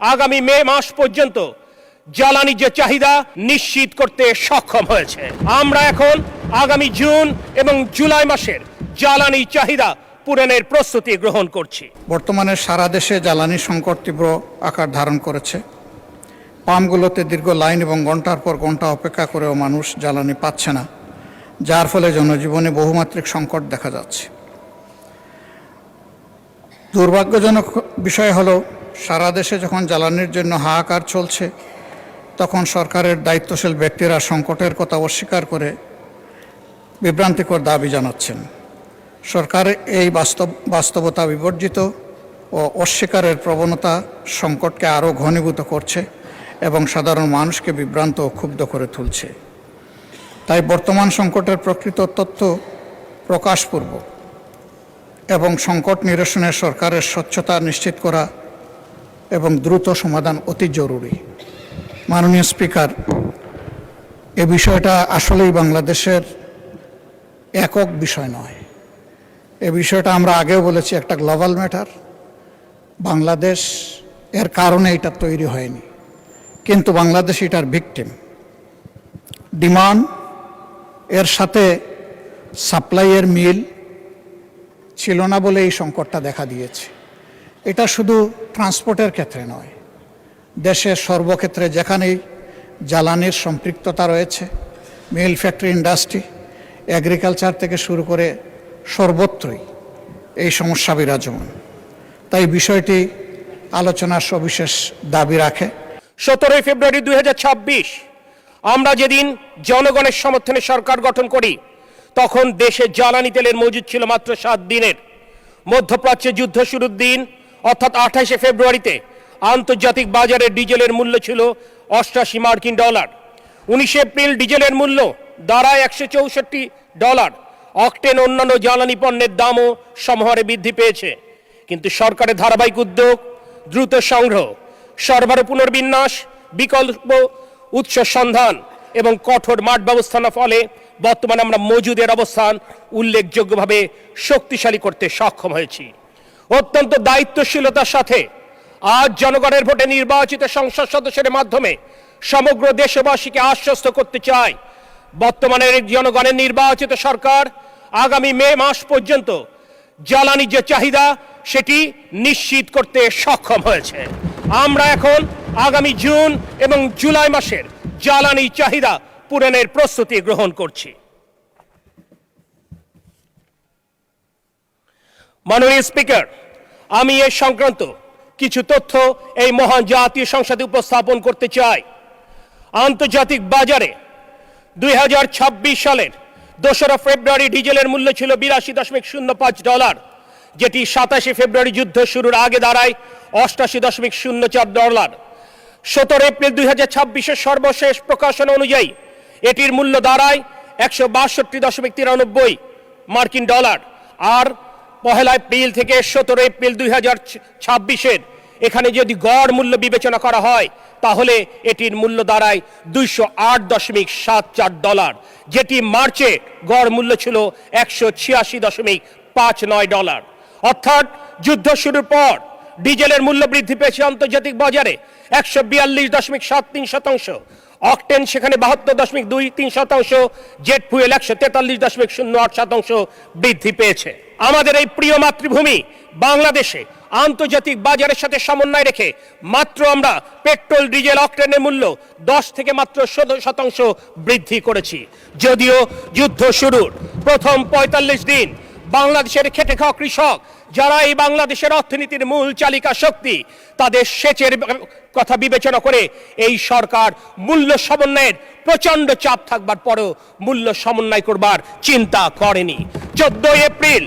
আগামী মে মাস পর্যন্ত জ্বালানি যে চাহিদা নিশ্চিত করতে সক্ষম হয়েছে। আমরা এখন আগামী জুন এবং জুলাই মাসের জ্বালানি চাহিদা পূরণের প্রস্তুতি গ্রহণ করছি। বর্তমানে সারা দেশে জ্বালানি সংকট তীব্র আকার ধারণ করেছে। পাম্পগুলোতে দীর্ঘ লাইন এবং ঘন্টার পর ঘন্টা অপেক্ষা করেও মানুষ জ্বালানি পাচ্ছে না, যার ফলে জনজীবনে বহুমাত্রিক সংকট দেখা যাচ্ছে। দুর্ভাগ্যজনক বিষয় হলো, সারা দেশে যখন জ্বালানির জন্য হাহাকার চলছে, তখন সরকারের দায়িত্বশীল ব্যক্তিরা সংকটের কথা অস্বীকার করে বিভ্রান্তিকর দাবি জানাচ্ছেন। সরকার এই বাস্তবতা বিবর্জিত ও অস্বীকারের প্রবণতা সংকটকে আরও ঘনীভূত করছে এবং সাধারণ মানুষকে বিভ্রান্ত ও ক্ষুব্ধ করে তুলছে। তাই বর্তমান সংকটের প্রকৃত তথ্য প্রকাশপূর্বক এবং সংকট নিরসনে সরকারের স্বচ্ছতা নিশ্চিত করা এবং দ্রুত সমাধান অতি জরুরি। মাননীয় স্পিকার, এ বিষয়টা আসলেই বাংলাদেশের একক বিষয় নয়। এ বিষয়টা আমরা আগেও বলেছি, একটা গ্লোবাল ম্যাটার। বাংলাদেশ এর কারণে এটা তৈরি হয়নি, কিন্তু বাংলাদেশ এটার ভিকটিম। ডিমান্ড এর সাথে সাপ্লাইয়ের মিল ছিল না বলে এই সংকটটা দেখা দিয়েছে। এটা শুধু ট্রান্সপোর্টের ক্ষেত্রে নয়, দেশের সর্বক্ষেত্রে যেখানেই জ্বালানির সম্পৃক্ততা রয়েছে, মিল, ফ্যাক্টরি, ইন্ডাস্ট্রি, এগ্রিকালচার থেকে শুরু করে সর্বত্রই এই সমস্যা বিরাজমান। তাই বিষয়টি আলোচনার সবিশেষ দাবি রাখে। 17 ফেব্রুয়ারি 2026 আমরা যেদিন জনগণের সমর্থনে সরকার গঠন করি, তখন দেশে জ্বালানি তেলের মজুদ ছিল মাত্র 7 দিনের। মধ্যপ্রাচ্যে যুদ্ধ শুরুর দিন অর্থাৎ 28 ফেব্রুয়ারিতে আন্তর্জাতিক বাজারে ডিজেলের মূল্য ছিল 88 মার্কিন ডলার। 19 এপ্রিল ডিজেলের মূল্য দাঁড়ায় $164। অকটেন অন্যান্য জ্বালানি পণ্যের দামও সমহারে বৃদ্ধি পেয়েছে। কিন্তু সরকারের ধারাবাহিক উদ্যোগ, দ্রুত সংগ্রহ, সরবরাহ পুনর্বিন্যাস, বিকল্প উৎস সন্ধান এবং কঠোর মাঠ ব্যবস্থার ফলে বর্তমানে আমরা মজুদের অবস্থান উল্লেখযোগ্যভাবে শক্তিশালী করতে সক্ষম হয়েছি। অত্যন্ত দায়িত্বশীলতার সাথে আজ জনগণের ভোটে নির্বাচিত সংসদ সদস্যের মাধ্যমে সমগ্র দেশবাসীকে আশ্বস্ত করতে চাই, বর্তমানের জনগণের নির্বাচিত সরকার আগামী মে মাস পর্যন্ত জ্বালানি যে চাহিদা সেটি নিশ্চিত করতে সক্ষম হয়েছে। আমরা এখন আগামী জুন এবং জুলাই মাসের জ্বালানি চাহিদা পূরণের প্রস্তুতি গ্রহণ করছি। মাননীয় স্পিকার, আমি এই সংক্রান্ত কিছু তথ্য এই মহান জাতীয় সংসদে উপস্থাপন করতে চাই। আন্তর্জাতিক বাজারে 2026 সালের 2 ফেব্রুয়ারি ডিজেলের মূল্য ছিল $82.05, যেটি 27 ফেব্রুয়ারি যুদ্ধ শুরুর আগে দাঁড়ায় $88.04। 17 এপ্রিল 2026 সর্বশেষ প্রকাশনা অনুযায়ী এটির মূল্য দাঁড়ায় $162.93 মার্কিন ডলার। আর 1 এপ্রিল থেকে 17 এপ্রিল 2026 এখানে যদি গড় মূল্য বিবেচনা করা হয়, তাহলে এটির মূল্য দাঁড়ায় $208.74, যেটি মার্চে গড় মূল্য ছিল $186.59। অর্থাৎ যুদ্ধ শুরুর পর ডিজেলের মূল্য বৃদ্ধি পেয়েছে আন্তর্জাতিক বাজারে 142.73%, অকটেন সেখানে 72.23%, জেট ফুয়েল 143.08% বৃদ্ধি পেয়েছে। আমাদের এই প্রিয় মাতৃভূমি বাংলাদেশে আন্তর্জাতিক বাজারের সাথে সমন্বয় রেখে মাত্র আমরা পেট্রোল, ডিজেল, অকটেনের মূল্য 10 থেকে মাত্র 16% বৃদ্ধি করেছি। যদিও যুদ্ধ শুরুর প্রথম 45 দিন বাংলাদেশের খেটে খাওয়া কৃষক, যারা এই বাংলাদেশের অর্থনীতির মূল চালিকা শক্তি, তাদের সেচের কথা বিবেচনা করে এই সরকার মূল্য সমন্বয়ের প্রচন্ড চাপ থাকবার পরেও মূল্য সমন্বয় করবার চিন্তা করেনি। 14 এপ্রিল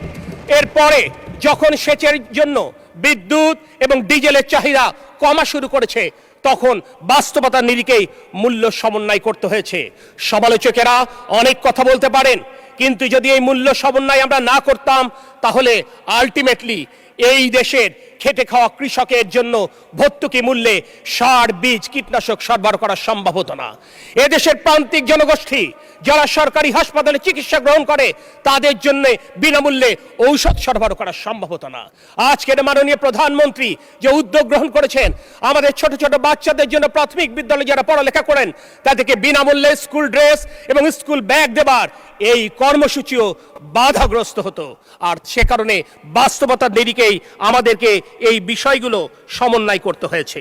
এর পরে যখন সেচের জন্য বিদ্যুৎ এবং ডিজেলের চাহিদা কমা শুরু করেছে, তখন বাস্তবতার নিরিখেই মূল্য সমন্বয় করতে হয়েছে। সমালোচকেরা অনেক কথা বলতে পারেন, কিন্তু যদি এই মূল্য সমন্বয় আমরা না করতাম, তাহলে আলটিমেটলি এই দেশের খেটে খাওয়া কৃষকের জন্য ভর্তুকি মূল্যে সার, বীজ, কীটনাশক সরবরাহ করা সম্ভব হতো না। এদেশের প্রান্তিক জনগোষ্ঠী যারা সরকারি হাসপাতালে চিকিৎসা গ্রহণ করে তাদের জন্য বিনামূল্যে ঔষধ সরবরাহ করা সম্ভব হতো না। আজকের মাননীয় প্রধানমন্ত্রী যে উদ্যোগ গ্রহণ করেছেন, আমাদের ছোট ছোট বাচ্চাদের জন্য প্রাথমিক বিদ্যালয়ে যারা পড়ালেখা করেন তাদেরকে বিনামূল্যে স্কুল ড্রেস এবং স্কুল ব্যাগ দেবার এই কর্মসূচিও বাধাগ্রস্ত হতো। আর সে কারণে বাস্তবতার নিরিখেই আমাদেরকে এই বিষয়গুলো সমন্বয় করতে হয়েছে।